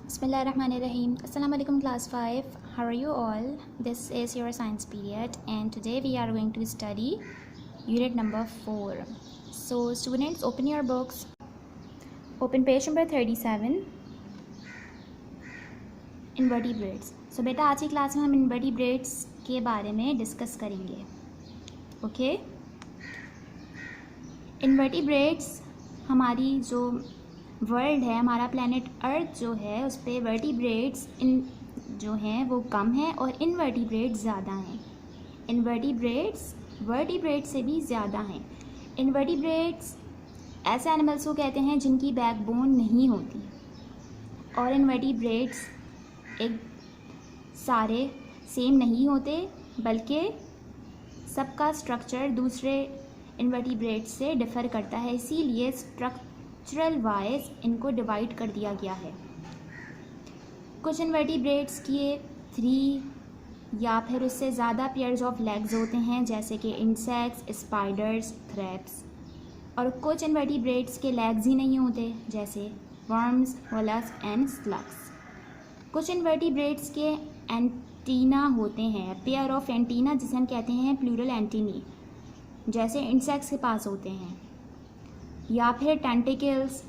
Bismillahirrahmanirrahim. Assalamu alaikum class 5. How are you all? This is your science period and today we are going to study unit number 4. So students, open your books. Open page number 37. Invertebrates. So बेटा आज की class में हम invertebrates के बारे में discuss करेंगे. Okay Invertebrates हमारी जो वर्ल्ड है, हमारा प्लैनेट अर्थ जो है, उस पर वर्टिब्रेट्स जो हैं वो कम हैं और इनवर्टिब्रेट्स ज़्यादा हैं. इनवर्टिब्रेट्स वर्टिब्रेट्स से भी ज़्यादा हैं. इनवर्टिब्रेट्स ऐसे एनिमल्स को कहते हैं जिनकी बैकबोन नहीं होती, और इनवर्टिब्रेट्स एक सारे सेम नहीं होते, बल्कि सबका स्ट्रक्चर दूसरे इनवर्टिब्रेट्स से डिफ़र करता है. इसीलिए स्ट्रक्चरल वाइज इनको डिवाइड कर दिया गया है. कुछ इनवर्टिब्रेट्स के 3 या फिर उससे ज़्यादा पेयर्स ऑफ लेग्स होते हैं, जैसे कि इंसेक्ट्स, स्पाइडर्स, क्रैब्स. और कुछ इनवर्टिब्रेट्स के लेग्स ही नहीं होते, जैसे वर्म्स, मोलस्क एंड स्लग्स. कुछ इनवर्टिब्रेट्स के एंटीना होते हैं, पेयर ऑफ एंटीना जिसे हम कहते हैं प्लूरल एंटीनी, जैसे इंसेक्ट्स के पास होते हैं. या फिर टेंटिकल्स.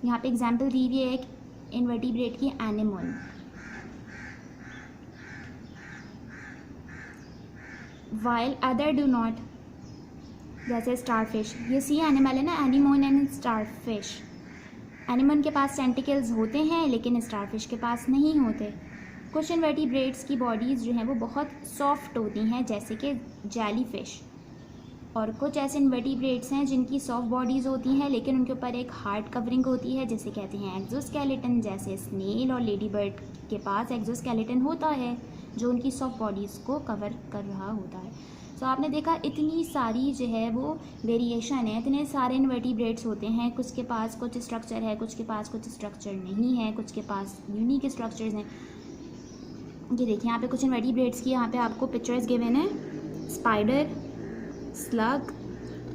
यहाँ पे एग्जांपल दी हुई है एक इनवर्टिब्रेट की, एनेमोन. वाइल अदर डू नॉट, जैसे स्टारफिश. ये सी एनिमल है ना, एनीमोन एंड स्टारफिश. एनीमोन के पास टेंटिकल्स होते हैं लेकिन स्टारफिश के पास नहीं होते. कुछ इनवर्टिब्रेट्स की बॉडीज़ जो हैं वो बहुत सॉफ्ट होती हैं, जैसे कि जेलीफिश. और कुछ ऐसे इनवर्टिब्रेट्स हैं जिनकी सॉफ्ट बॉडीज़ होती हैं लेकिन उनके ऊपर एक हार्ड कवरिंग होती है, जिसे कहते हैं एक्सोस्केलेटन. जैसे स्नेल और लेडी बर्ड के पास एक्सोस्केलेटन होता है जो उनकी सॉफ्ट बॉडीज़ को कवर कर रहा होता है. तो आपने देखा इतनी सारी जो है वो वेरिएशन है, इतने सारे इनवर्टिब्रेट्स होते हैं. कुछ के पास कुछ स्ट्रक्चर है, कुछ के पास कुछ स्ट्रक्चर नहीं है, कुछ के पास यूनिक स्ट्रक्चर्स हैं. ये देखिए यहाँ पे कुछ इनवर्टिब्रेट्स की यहाँ पे आपको पिक्चर्स गिवन है. Spider, slug,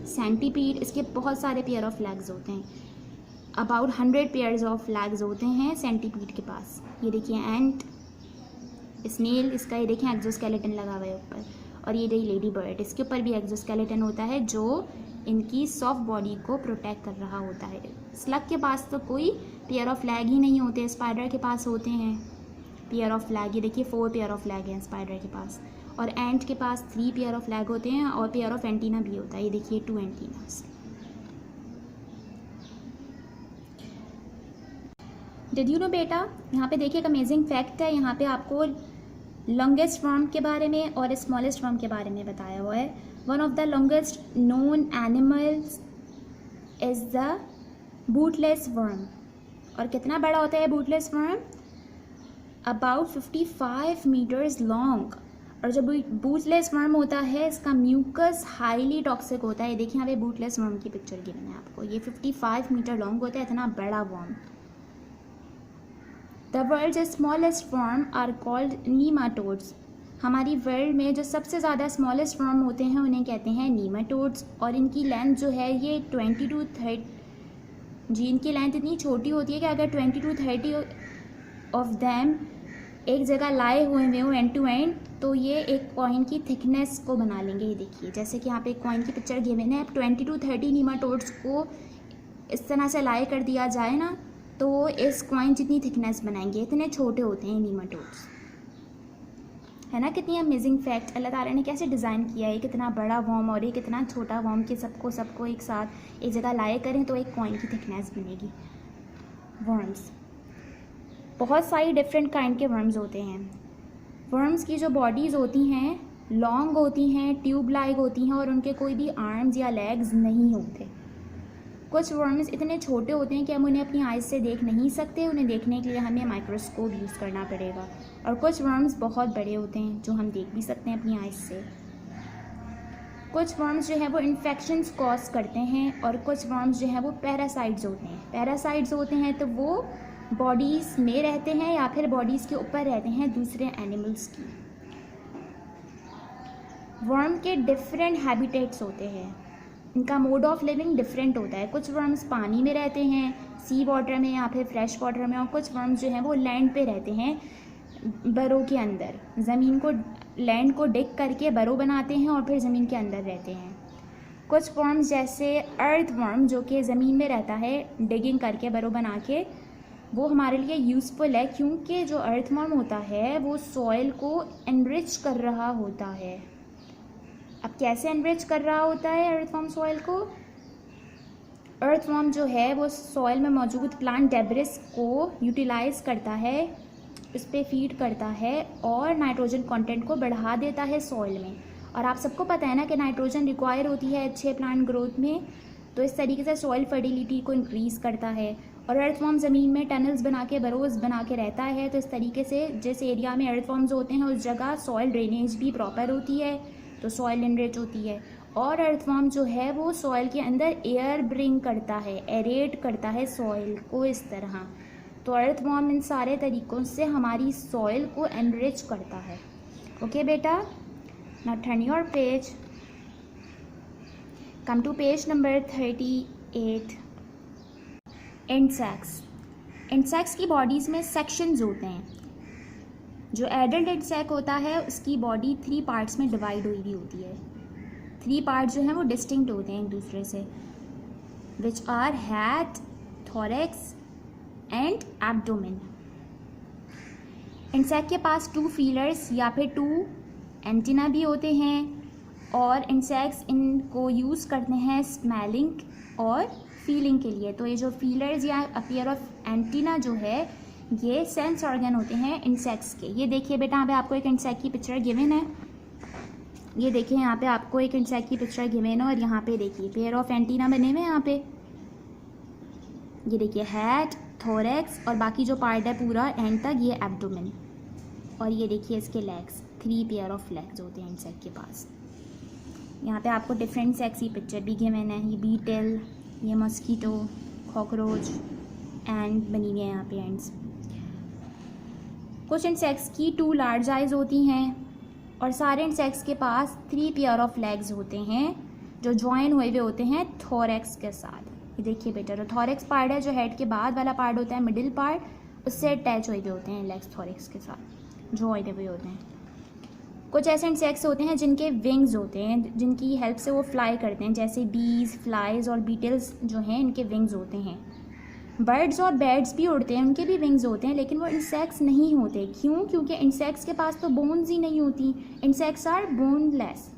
centipede. इसके बहुत सारे पेयर ऑफ लेग्स होते हैं, अबाउट 100 पेयर्स ऑफ लेग्स होते हैं सेंटीपीड के पास. ये देखिए एंट, स्नेल, इसका ये देखिए एक्सोस्केलेटन लगा हुआ है ऊपर. और ये रही लेडी बर्ड, इसके ऊपर भी एक्सोस्केलेटन होता है जो इनकी सॉफ्ट बॉडी को प्रोटेक्ट कर रहा होता है. स्लग के पास तो कोई पेयर ऑफ लेग ही नहीं होते. स्पाइडर के पास होते हैं पेयर ऑफ लेग. ये देखिए 4 पेयर ऑफ लेग हैं स्पाइडर के पास. और एंट के पास 3 पेयर ऑफ लेग होते हैं और पेयर ऑफ एंटीना भी होता है. ये देखिए 2 एंटीनास. डिड यू नो बेटा, यहाँ पे देखिए एक अमेजिंग फैक्ट है. यहाँ पे आपको लॉन्गेस्ट वर्म के बारे में और स्मॉलेस्ट वर्म के बारे में बताया हुआ है. One of the longest known animals is the bootlace worm. और कितना बड़ा होता है bootlace worm? About 55 meters long. और जब बूटलेस वर्म होता है, इसका म्यूकस हाईली टॉक्सिक होता है. देखिए यहाँ पे बूटलेस वर्म की पिक्चर गिवन है आपको. ये 55 मीटर लॉन्ग होता है, इतना बड़ा worm. The world's smallest worm are called nematodes. हमारी वर्ल्ड में जो सबसे ज़्यादा स्मॉलेस्ट वर्म होते हैं उन्हें कहते हैं नीमाटोड्स. और इनकी लेंथ जो है ये 20 to 30 जी, इनकी लेंथ इतनी छोटी होती है कि अगर 20 to 30 ऑफ दैम एक जगह लाए हुए हो एंड टू एंड, तो ये एक कॉइन की थिकनेस को बना लेंगे. ये देखिए जैसे कि यहाँ पे एक कॉइन की पिक्चर गिवन है. 20 to 30 नीमाटोड्स को इस तरह से लाए कर दिया जाए ना, तो इस कॉइन जितनी थिकनेस बनाएंगे. इतने छोटे होते हैं नीमाटोड्स, है ना. कितनी अमेजिंग फैक्ट. अल्लाह ताला ने कैसे डिज़ाइन किया है. कितना बड़ा वर्म और ये कितना छोटा वर्म के सबको एक साथ एक जगह लाए करें तो एक कॉइन की थिकनेस बनेगी. वर्म्स, बहुत सारी डिफरेंट काइंड के वर्म्स होते हैं. वर्म्स की जो बॉडीज़ होती हैं लॉन्ग होती हैं, ट्यूब लाइक होती हैं, और उनके कोई भी आर्म्स या लेग्स नहीं होते. कुछ वर्म्स इतने छोटे होते हैं कि हम उन्हें अपनी आइज़ से देख नहीं सकते. उन्हें देखने के लिए हमें माइक्रोस्कोप यूज़ करना पड़ेगा. और कुछ वर्म्स बहुत बड़े होते हैं जो हम देख भी सकते हैं अपनी आइज़ से. कुछ वर्म्स जो है वो इन्फेक्शंस कॉज करते हैं, और कुछ वर्म्स जो है वो पैरासाइट्स होते हैं. पैरासाइट्स होते हैं तो वो बॉडीज़ में रहते हैं या फिर बॉडीज़ के ऊपर रहते हैं दूसरे एनिमल्स की. वर्म के डिफरेंट हैबिटेट्स होते हैं, इनका मोड ऑफ लिविंग डिफरेंट होता है. कुछ वर्म्स पानी में रहते हैं, सी वाटर में या फिर फ्रेश वाटर में, और कुछ वर्म्स जो हैं वो लैंड पे रहते हैं, बरो के अंदर, ज़मीन को, लैंड को डिग करके बरो बनाते हैं और फिर ज़मीन के अंदर रहते हैं। कुछ वर्म्स जैसे अर्थ वर्म जो कि ज़मीन में रहता है डिगिंग करके बरो बना के, वो हमारे लिए यूज़फुल है क्योंकि जो अर्थ वर्म होता है वो सॉइल को एनरिच कर रहा होता है। अब कैसे एनरिच कर रहा होता है अर्थ वर्म सॉइल को? अर्थ वर्म जो है वो सॉइल में मौजूद प्लांट डेब्रिस को यूटिलाइज़ करता है, उस पर फीड करता है और नाइट्रोजन कंटेंट को बढ़ा देता है सॉइल में। और आप सबको पता है ना कि नाइट्रोजन रिक्वायर होती है अच्छे प्लांट ग्रोथ में, तो इस तरीके से सॉइल फर्टिलिटी को इंक्रीज़ करता है। और अर्थवर्म ज़मीन में टनल्स बना के, बरोज बना के रहता है, तो इस तरीके से जिस एरिया में अर्थवर्म्स होते हैं उस जगह सॉइल ड्रेनेज भी प्रॉपर होती है, तो सॉइल इनरिच होती है। और अर्थवर्म जो है वो सॉइल के अंदर एयर ब्रिंग करता है, एरेट करता है सॉइल को इस तरह। तो अर्थवर्म इन सारे तरीक़ों से हमारी सॉइल को एनरिच करता है। ओके बेटा, now turn your page, come to page number 38। Insects. Insects की बॉडीज़ में सेक्शंस होते हैं। जो एडल्ट इंसेक्ट होता है उसकी बॉडी 3 पार्ट्स में डिवाइड हुई हुई होती है। 3 पार्ट जो हैं वो डिस्टिंक्ट होते हैं एक दूसरे से, which are head, thorax and abdomen. Insect के पास 2 फीलर्स या फिर 2 एंटीना भी होते हैं, और इंसेक्ट्स इनको यूज़ करते हैं स्मेलिंग और फीलिंग के लिए। तो ये जो फीलर्स या अपीयर ऑफ एंटीना जो है ये सेंस ऑर्गन होते हैं इंसेक्ट्स के। ये देखिए बेटा, यहाँ पे आपको एक इंसेक्ट की पिक्चर गिवन है। ये देखिए यहाँ पे आपको एक इंसेक्ट की पिक्चर गिवन है, और यहाँ पे देखिए पेयर ऑफ एंटीना बने हुए हैं यहाँ पे। ये देखिए हेड, थोरैक्स और बाकी जो पार्ट है पूरा एंड तक ये एब्डोमेन। और ये देखिए इसके लेग्स, 3 पेयर ऑफ लेग्स होते हैं इंसेक्ट के पास। यहाँ पे आपको डिफरेंट इंसेक्ट्स की पिक्चर भी गिवन है। ये बीटल, ये मॉस्किटो, कॉकरोच एंड बनी हुई है यहाँ पे एंड्स। कुछ इंसेक्ट्स की 2 लार्ज आइज़ होती हैं, और सारे इंसेक्ट्स के पास 3 पेयर ऑफ लेग्स होते हैं जो ज्वाइन हुए हुए होते हैं थोरैक्स के साथ। ये देखिए बेटा, जो थोरैक्स पार्ट है, जो हेड के बाद वाला पार्ट होता है, मिडिल पार्ट, उससे अटैच हुए हुए होते हैं लेग्स थोरैक्स के साथ, ज्वाइन हुए होते हैं। कुछ ऐसे इंसेक्ट्स होते हैं जिनके विंग्स होते हैं, जिनकी हेल्प से वो फ्लाई करते हैं, जैसे बीज, फ्लाइज और बीटल्स जो हैं इनके विंग्स होते हैं। बर्ड्स और बैट्स भी उड़ते हैं, उनके भी विंग्स होते हैं, लेकिन वो इंसेक्ट्स नहीं होते। क्यों? क्योंकि इंसेक्ट्स के पास तो बोन्स ही नहीं होती। इंसेक्ट्स आर बोनलेस,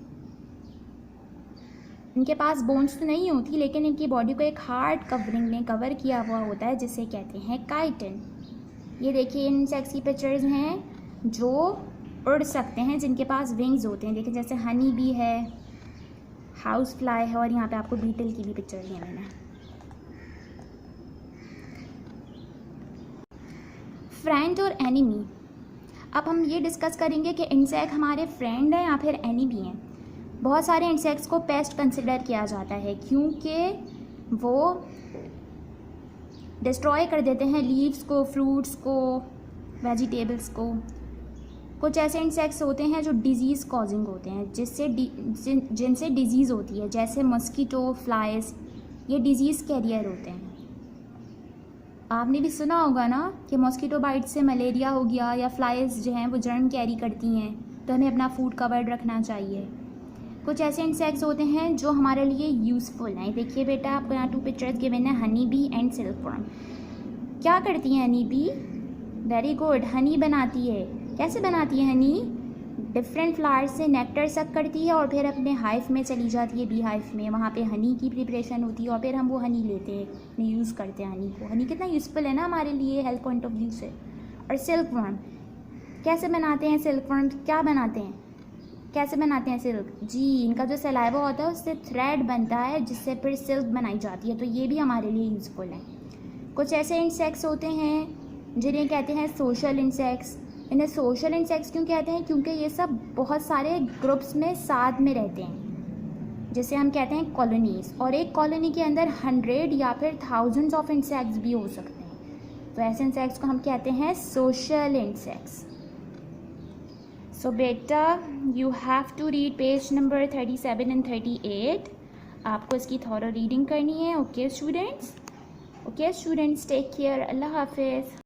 इनके पास बोन्स तो नहीं होती, लेकिन इनकी बॉडी को एक हार्ड कवरिंग में कवर किया हुआ होता है जिसे कहते हैं काइटिन। ये देखिए इंसेक्ट्स की पिक्चर्स हैं जो उड़ सकते हैं, जिनके पास विंग्स होते हैं। देखिए जैसे हनी बी है, हाउस फ्लाई है, और यहाँ पे आपको बीटल की भी पिक्चर दी है मैंने। फ्रेंड और एनिमी। अब हम ये डिस्कस करेंगे कि इंसेक्ट हमारे फ्रेंड हैं या फिर एनिमी हैं। बहुत सारे इंसेक्ट्स को पेस्ट कंसिडर किया जाता है क्योंकि वो डिस्ट्रॉय कर देते हैं लीव्स को, फ्रूट्स को, वेजिटेबल्स को। कुछ ऐसे इंसेक्ट्स होते हैं जो डिजीज़ कॉजिंग होते हैं, जिनसे डिजीज़ होती है, जैसे मॉस्किटो, फ्लाइज, ये डिजीज़ कैरियर होते हैं। आपने भी सुना होगा ना कि मॉस्किटो बाइट से मलेरिया हो गया, या फ्लाइज जो हैं वो जर्म कैरी करती हैं, तो हमें अपना फूड कवर्ड रखना चाहिए। कुछ ऐसे इंसेक्ट्स होते हैं जो हमारे लिए यूज़फुल हैं। देखिए बेटा, आपको यहाँ 2 पिक्चर्स गिवन है, हनी बी एंड सिल्कवर्म। क्या करती है honey bee? Very good, Honey बनाती है। कैसे बनाती है हनी? डिफरेंट फ्लावर्स से नेक्टर सक करती है और फिर अपने हाइव में चली जाती है, बी हाइव में। वहाँ पे हनी की प्रिपरेशन होती है और फिर हम वो हनी लेते हैं, यूज़ करते हैं हनी को। हनी कितना यूज़फुल है ना हमारे लिए हेल्थ पॉइंट ऑफ व्यू से। और सिल्कवर्म कैसे बनाते हैं? सिल्कवर्म क्या बनाते हैं, कैसे बनाते हैं सिल्क? जी, इनका जो सलाइवा होता है उससे थ्रेड बनता है, जिससे फिर सिल्क बनाई जाती है। तो ये भी हमारे लिए यूज़फुल है। कुछ ऐसे इंसेक्ट्स होते हैं जिन्हें कहते हैं सोशल इंसेक्ट्स। इन्हें सोशल इंसेक्ट्स क्यों कहते हैं? क्योंकि ये सब बहुत सारे ग्रुप्स में साथ में रहते हैं, जिसे हम कहते हैं कॉलोनीज़। और एक कॉलोनी के अंदर 100 या फिर थाउजेंड्स ऑफ इंसेक्ट्स भी हो सकते हैं। तो ऐसे इंसेक्ट्स को हम कहते हैं सोशल इंसेक्ट्स। सो बेटा, you have to read page number 37 and 38। आपको इसकी थॉरो रीडिंग करनी है। Okay students, okay students, take care, अल्लाह हाफिज़।